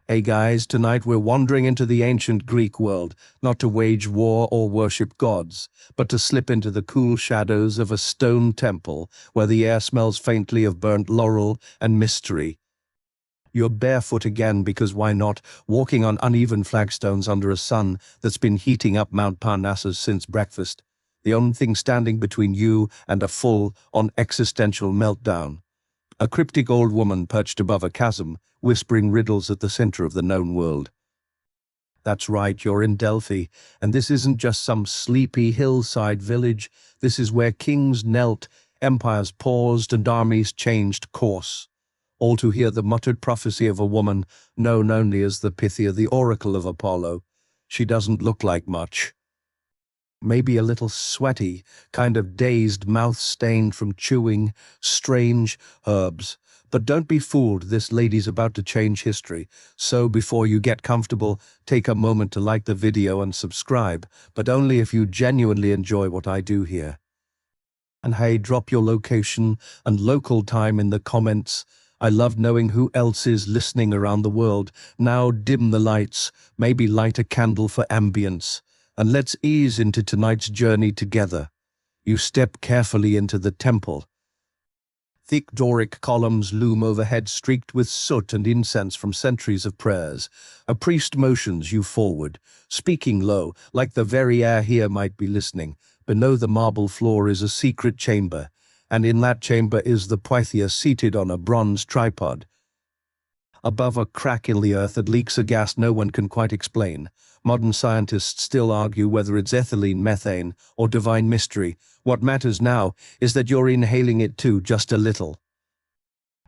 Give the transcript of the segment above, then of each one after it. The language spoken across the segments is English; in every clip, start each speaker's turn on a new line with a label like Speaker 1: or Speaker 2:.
Speaker 1: Hey guys, tonight we're wandering into the ancient Greek world, not to wage war or worship gods, but to slip into the cool shadows of a stone temple where the air smells faintly of burnt laurel and mystery. You're barefoot again because why not, walking on uneven flagstones under a sun that's been heating up Mount Parnassus since breakfast, the only thing standing between you and a full-on existential meltdown. A cryptic old woman perched above a chasm, whispering riddles at the center of the known world. That's right, you're in Delphi, and this isn't just some sleepy hillside village. This is where kings knelt, empires paused, and armies changed course. All to hear the muttered prophecy of a woman, known only as the Pythia, the oracle of Apollo. She doesn't look like much. Maybe a little sweaty, kind of dazed, mouth stained from chewing strange herbs. But don't be fooled, this lady's about to change history. So before you get comfortable, take a moment to like the video and subscribe, but only if you genuinely enjoy what I do here. And hey, drop your location and local time in the comments. I love knowing who else is listening around the world. Now dim the lights, maybe light a candle for ambience. And let's ease into tonight's journey together. You step carefully into the temple. Thick Doric columns loom overhead, streaked with soot and incense from centuries of prayers. A priest motions you forward, speaking low, like the very air here might be listening. Below the marble floor is a secret chamber, and in that chamber is the Pythia seated on a bronze tripod. Above a crack in the earth that leaks a gas no one can quite explain. Modern scientists still argue whether it's ethylene, methane, or divine mystery. What matters now is that you're inhaling it too, just a little.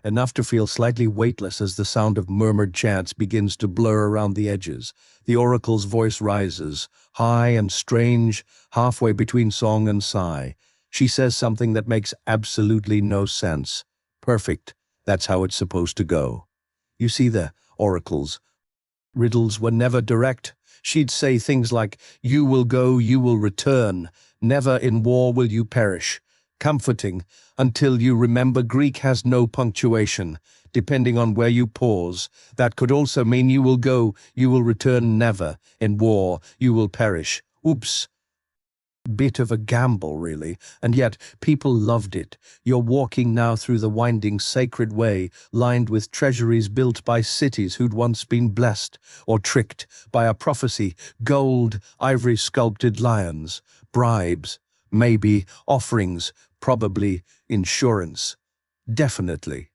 Speaker 1: Enough to feel slightly weightless as the sound of murmured chants begins to blur around the edges. The oracle's voice rises, high and strange, halfway between song and sigh. She says something that makes absolutely no sense. Perfect. That's how it's supposed to go. You see, the oracle's riddles were never direct. She'd say things like, "You will go, you will return. Never in war will you perish." Comforting, until you remember Greek has no punctuation. Depending on where you pause, that could also mean you will go, you will return, never. In war, you will perish. Oops. Bit of a gamble, really, and yet people loved it. You're walking now through the winding sacred way, lined with treasuries built by cities who'd once been blessed or tricked by a prophecy, gold, ivory sculpted lions, bribes, maybe offerings, probably insurance. Definitely.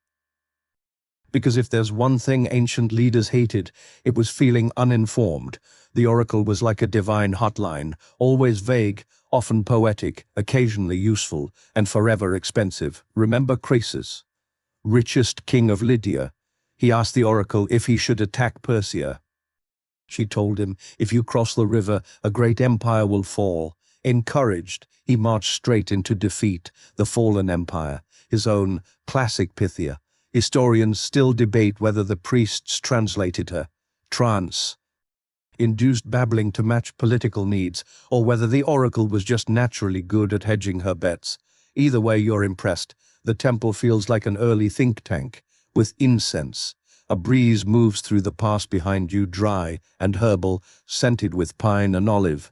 Speaker 1: Because if there's one thing ancient leaders hated, it was feeling uninformed. The oracle was like a divine hotline, always vague, often poetic, occasionally useful, and forever expensive. Remember Croesus, richest king of Lydia? He asked the oracle if he should attack Persia. She told him, "If you cross the river, a great empire will fall." Encouraged, he marched straight into defeat, the fallen empire, his own classic Pythia. Historians still debate whether the priests translated her, induced babbling to match political needs, or whether the oracle was just naturally good at hedging her bets. Either way, you're impressed. The temple feels like an early think tank, with incense. A breeze moves through the pass behind you, dry and herbal, scented with pine and olive.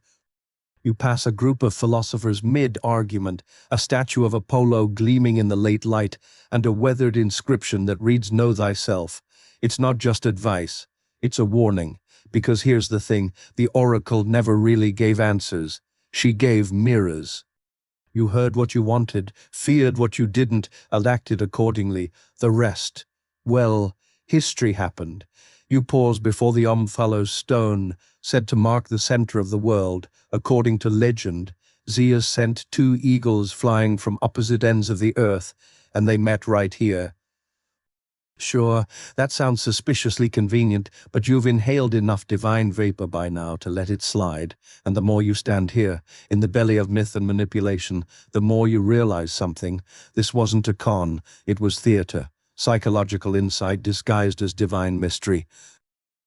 Speaker 1: You pass a group of philosophers mid-argument, a statue of Apollo gleaming in the late light, and a weathered inscription that reads, "Know thyself." It's not just advice, it's a warning. Because here's the thing, the oracle never really gave answers. She gave mirrors. You heard what you wanted, feared what you didn't, and acted accordingly. The rest, well, history happened. You paused before the Omphalo's stone, said to mark the center of the world. According to legend, Zeus sent two eagles flying from opposite ends of the earth, and they met right here. Sure, that sounds suspiciously convenient, but you've inhaled enough divine vapor by now to let it slide, and the more you stand here, in the belly of myth and manipulation, the more you realize something. This wasn't a con, it was theater, psychological insight disguised as divine mystery.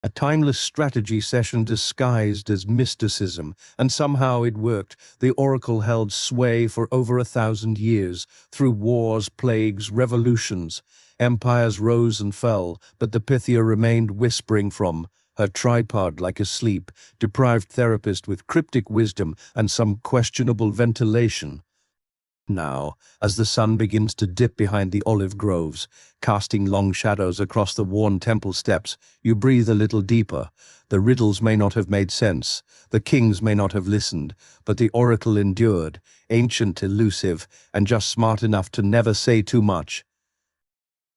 Speaker 1: A timeless strategy session disguised as mysticism, and somehow it worked. The oracle held sway for over 1,000 years, through wars, plagues, revolutions. Empires rose and fell, but the Pythia remained, whispering from her tripod like a sleep deprived therapist with cryptic wisdom and some questionable ventilation. Now, as the sun begins to dip behind the olive groves, casting long shadows across the worn temple steps, you breathe a little deeper. The riddles may not have made sense, the kings may not have listened, but the oracle endured, ancient, elusive, and just smart enough to never say too much.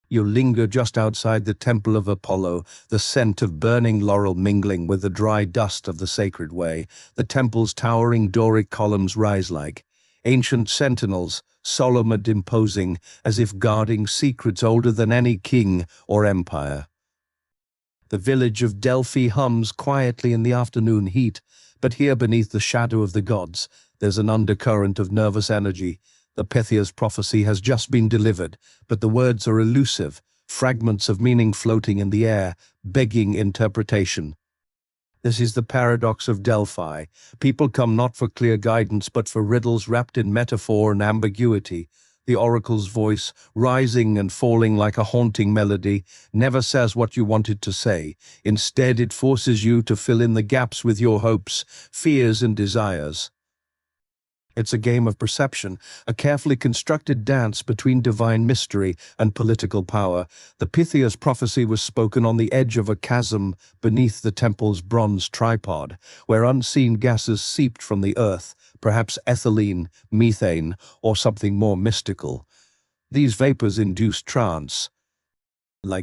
Speaker 1: You linger just outside the temple of Apollo, the scent of burning laurel mingling with the dry dust of the sacred way. The temple's towering Doric columns rise like ancient sentinels, solemn and imposing, as if guarding secrets older than any king or empire. The village of Delphi hums quietly in the afternoon heat, but here beneath the shadow of the gods, there's an undercurrent of nervous energy. The Pythia's prophecy has just been delivered, but the words are elusive, fragments of meaning floating in the air, begging interpretation. This is the paradox of Delphi. People come not for clear guidance, but for riddles wrapped in metaphor and ambiguity. The oracle's voice, rising and falling like a haunting melody, never says what you want it to say. Instead, it forces you to fill in the gaps with your hopes, fears, and desires. It's a game of perception, a carefully constructed dance between divine mystery and political power. The Pythia's prophecy was spoken on the edge of a chasm beneath the temple's bronze tripod, where unseen gases seeped from the earth, perhaps ethylene, methane, or something more mystical. These vapors induced trance-like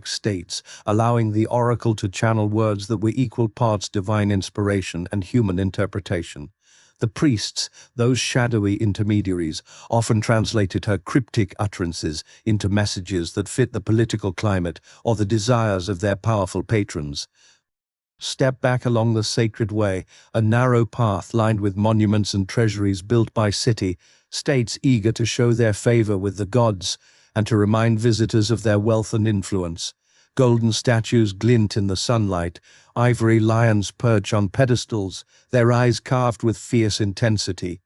Speaker 1: states, allowing the oracle to channel words that were equal parts divine inspiration and human interpretation. The priests, those shadowy intermediaries, often translated her cryptic utterances into messages that fit the political climate or the desires of their powerful patrons. Step back along the sacred way, a narrow path lined with monuments and treasuries built by city-states eager to show their favor with the gods and to remind visitors of their wealth and influence. Golden statues glint in the sunlight, ivory lions perch on pedestals, their eyes carved with fierce intensity.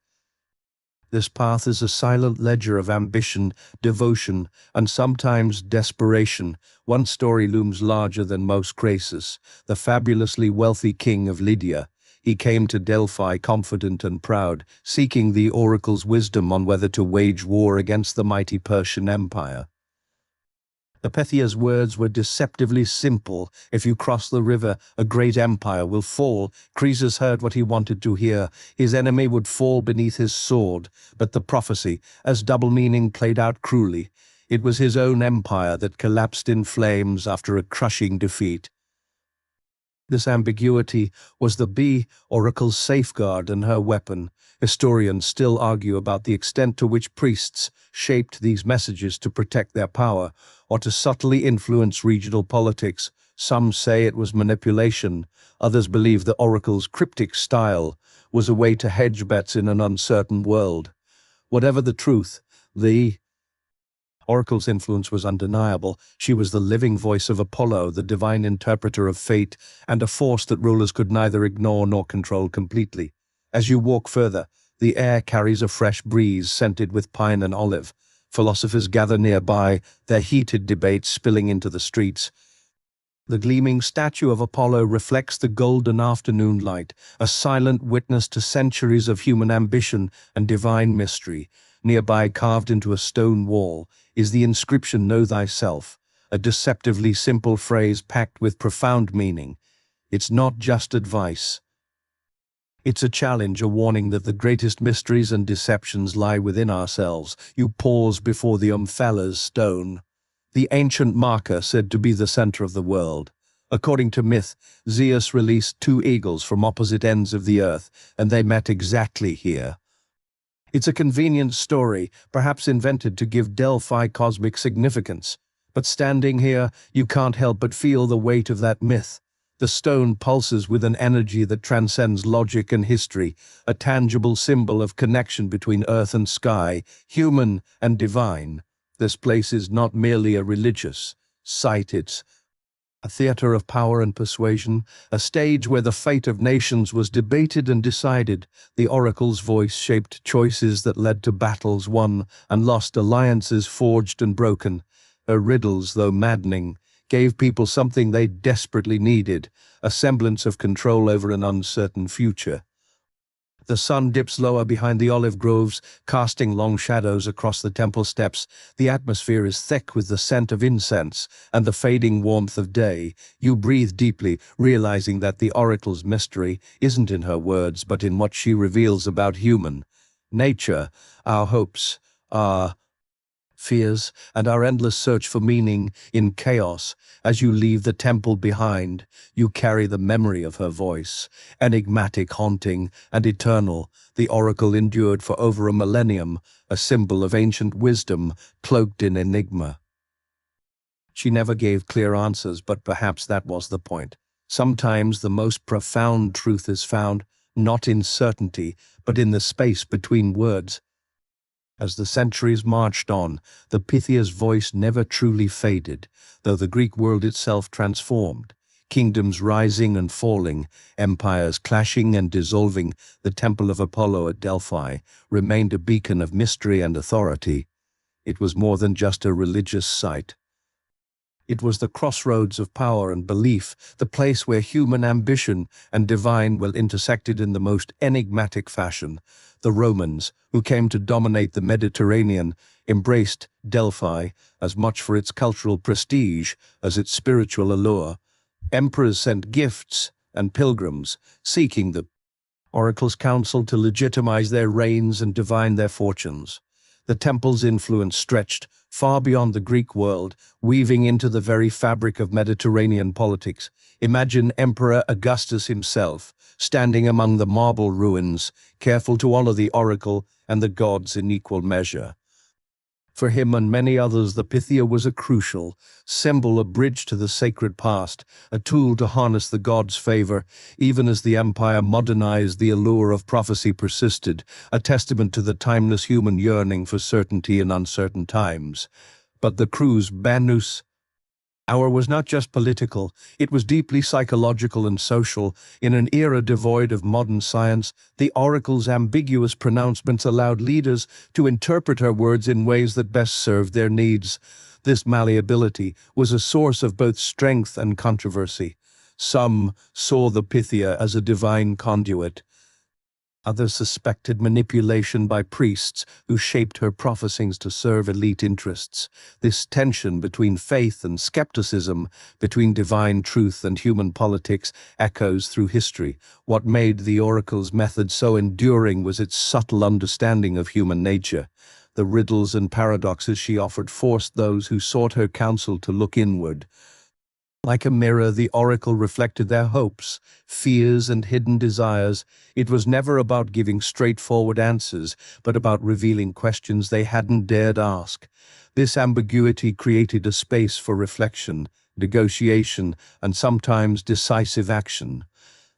Speaker 1: This path is a silent ledger of ambition, devotion, and sometimes desperation. One story looms larger than most: Croesus, the fabulously wealthy king of Lydia. He came to Delphi confident and proud, seeking the oracle's wisdom on whether to wage war against the mighty Persian Empire. The Pythia's words were deceptively simple. If you cross the river, a great empire will fall. Croesus heard what he wanted to hear. His enemy would fall beneath his sword. But the prophecy, as double meaning, played out cruelly. It was his own empire that collapsed in flames after a crushing defeat. This ambiguity was the bee oracle's safeguard and her weapon. Historians still argue about the extent to which priests shaped these messages to protect their power or to subtly influence regional politics. Some say it was manipulation. Others believe the oracle's cryptic style was a way to hedge bets in an uncertain world. Whatever the truth, the oracle's influence was undeniable. She was the living voice of Apollo, the divine interpreter of fate, and a force that rulers could neither ignore nor control completely. As you walk further, the air carries a fresh breeze scented with pine and olive. Philosophers gather nearby, their heated debates spilling into the streets. The gleaming statue of Apollo reflects the golden afternoon light, a silent witness to centuries of human ambition and divine mystery. Nearby, carved into a stone wall, is the inscription "Know Thyself," a deceptively simple phrase packed with profound meaning. It's not just advice. It's a challenge, a warning that the greatest mysteries and deceptions lie within ourselves. You pause before the Omphalos stone, the ancient marker said to be the center of the world. According to myth, Zeus released two eagles from opposite ends of the earth, and they met exactly here. It's a convenient story, perhaps invented to give Delphi cosmic significance. But standing here, you can't help but feel the weight of that myth. The stone pulses with an energy that transcends logic and history, a tangible symbol of connection between earth and sky, human and divine. This place is not merely a religious site, it's a theater of power and persuasion, a stage where the fate of nations was debated and decided. The oracle's voice shaped choices that led to battles won and lost, alliances forged and broken. Her riddles, though maddening, gave people something they desperately needed, a semblance of control over an uncertain future. The sun dips lower behind the olive groves, casting long shadows across the temple steps. The atmosphere is thick with the scent of incense and the fading warmth of day. You breathe deeply, realizing that the oracle's mystery isn't in her words, but in what she reveals about human nature, our hopes, our fears, and our endless search for meaning in chaos. As you leave the temple behind, you carry the memory of her voice, enigmatic, haunting, and eternal. The oracle endured for over a millennium, a symbol of ancient wisdom cloaked in enigma. She never gave clear answers, but perhaps that was the point. Sometimes the most profound truth is found, not in certainty, but in the space between words. As the centuries marched on, the Pythia's voice never truly faded, though the Greek world itself transformed. Kingdoms rising and falling, empires clashing and dissolving, the Temple of Apollo at Delphi remained a beacon of mystery and authority. It was more than just a religious site. It was the crossroads of power and belief, the place where human ambition and divine will intersected in the most enigmatic fashion. The Romans, who came to dominate the Mediterranean, embraced Delphi as much for its cultural prestige as its spiritual allure. Emperors sent gifts and pilgrims, seeking the oracle's counsel to legitimize their reigns and divine their fortunes. The temple's influence stretched far beyond the Greek world, weaving into the very fabric of Mediterranean politics. Imagine Emperor Augustus himself, standing among the marble ruins, careful to honor the oracle and the gods in equal measure. For him and many others, the Pythia was a crucial symbol, a bridge to the sacred past, a tool to harness the gods' favor. Even as the empire modernized, the allure of prophecy persisted, a testament to the timeless human yearning for certainty in uncertain times. But the crux Banus hour was not just political, it was deeply psychological and social. In an era devoid of modern science, the oracle's ambiguous pronouncements allowed leaders to interpret her words in ways that best served their needs. This malleability was a source of both strength and controversy. Some saw the Pythia as a divine conduit. Others suspected manipulation by priests who shaped her prophecies to serve elite interests. This tension between faith and skepticism, between divine truth and human politics, echoes through history. What made the oracle's method so enduring was its subtle understanding of human nature. The riddles and paradoxes she offered forced those who sought her counsel to look inward. Like a mirror, the oracle reflected their hopes, fears, and hidden desires. It was never about giving straightforward answers, but about revealing questions they hadn't dared ask. This ambiguity created a space for reflection, negotiation, and sometimes decisive action.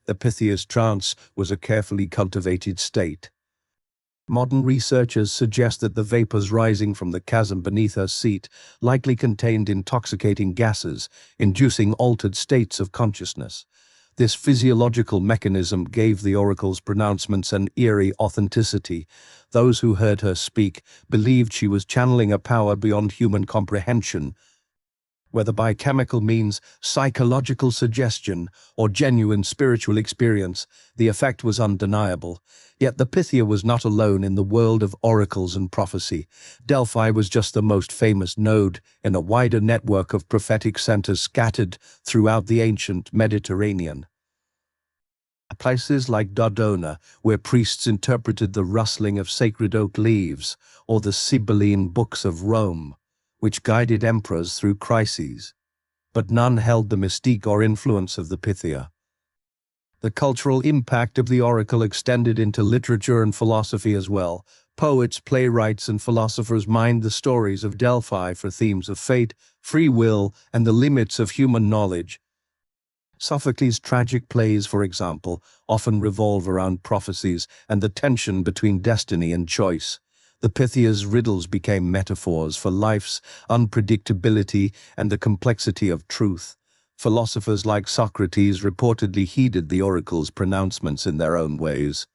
Speaker 1: The Pythia's trance was a carefully cultivated state. Modern researchers suggest that the vapors rising from the chasm beneath her seat likely contained intoxicating gases, inducing altered states of consciousness. This physiological mechanism gave the oracle's pronouncements an eerie authenticity. Those who heard her speak believed she was channeling a power beyond human comprehension. Whether by chemical means, psychological suggestion, or genuine spiritual experience, the effect was undeniable. Yet the Pythia was not alone in the world of oracles and prophecy. Delphi was just the most famous node in a wider network of prophetic centers scattered throughout the ancient Mediterranean. Places like Dodona, where priests interpreted the rustling of sacred oak leaves, or the Sibylline books of Rome, which guided emperors through crises. But none held the mystique or influence of the Pythia. The cultural impact of the oracle extended into literature and philosophy as well. Poets, playwrights, and philosophers mined the stories of Delphi for themes of fate, free will, and the limits of human knowledge. Sophocles' tragic plays, for example, often revolve around prophecies and the tension between destiny and choice. The Pythia's riddles became metaphors for life's unpredictability and the complexity of truth. Philosophers like Socrates reportedly heeded the oracle's pronouncements in their own ways.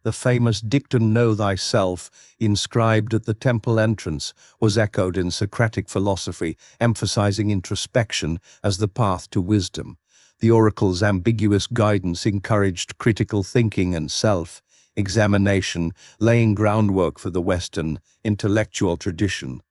Speaker 1: The famous dictum "Know thyself," inscribed at the temple entrance, was echoed in Socratic philosophy, emphasizing introspection as the path to wisdom. The oracle's ambiguous guidance encouraged critical thinking and self-examination, laying groundwork for the Western intellectual tradition.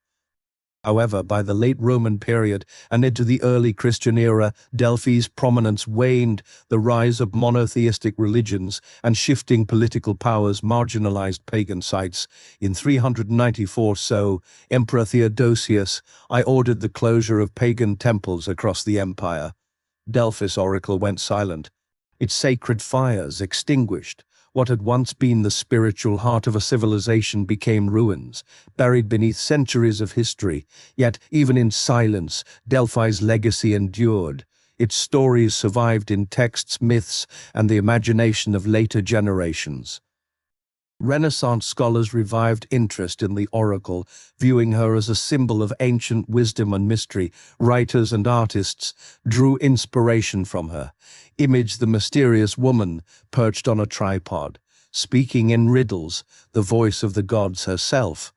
Speaker 1: However, by the late Roman period and into the early Christian era, Delphi's prominence waned. The rise of monotheistic religions and shifting political powers marginalized pagan sites. In 394 Emperor Theodosius I ordered the closure of pagan temples across the empire. Delphi's oracle went silent, its sacred fires extinguished. What had once been the spiritual heart of a civilization became ruins, buried beneath centuries of history. Yet, even in silence, Delphi's legacy endured. Its stories survived in texts, myths, and the imagination of later generations. Renaissance scholars revived interest in the oracle, viewing her as a symbol of ancient wisdom and mystery. Writers and artists drew inspiration from her. Image the mysterious woman perched on a tripod, speaking in riddles, the voice of the gods herself.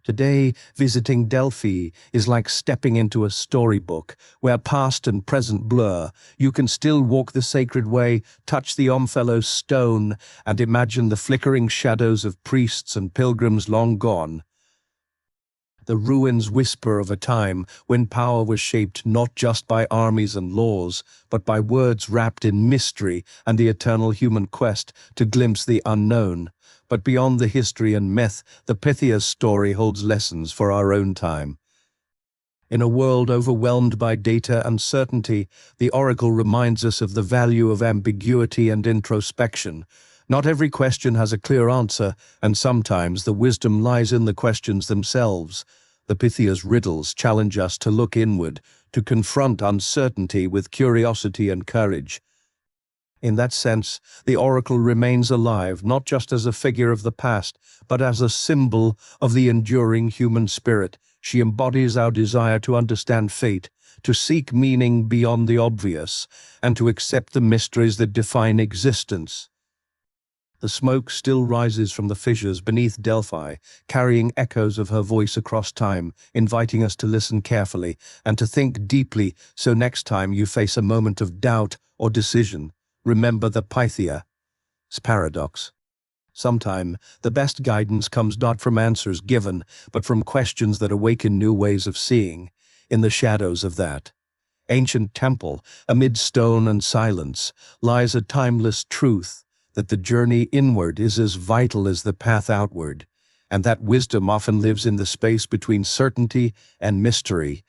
Speaker 1: Today, visiting Delphi is like stepping into a storybook where past and present blur. You can still walk the sacred way, touch the Omphale's stone, and imagine the flickering shadows of priests and pilgrims long gone. The ruins whisper of a time when power was shaped not just by armies and laws, but by words wrapped in mystery and the eternal human quest to glimpse the unknown. But beyond the history and myth, the Pythia's story holds lessons for our own time. In a world overwhelmed by data and certainty, the oracle reminds us of the value of ambiguity and introspection. Not every question has a clear answer, and sometimes the wisdom lies in the questions themselves. The Pythia's riddles challenge us to look inward, to confront uncertainty with curiosity and courage. In that sense, the oracle remains alive not just as a figure of the past, but as a symbol of the enduring human spirit. She embodies our desire to understand fate, to seek meaning beyond the obvious, and to accept the mysteries that define existence. The smoke still rises from the fissures beneath Delphi, carrying echoes of her voice across time, inviting us to listen carefully and to think deeply, so next time you face a moment of doubt or decision, remember the Pythia's paradox. Sometimes the best guidance comes not from answers given, but from questions that awaken new ways of seeing. In the shadows of that ancient temple, amid stone and silence, lies a timeless truth that the journey inward is as vital as the path outward, and that wisdom often lives in the space between certainty and mystery.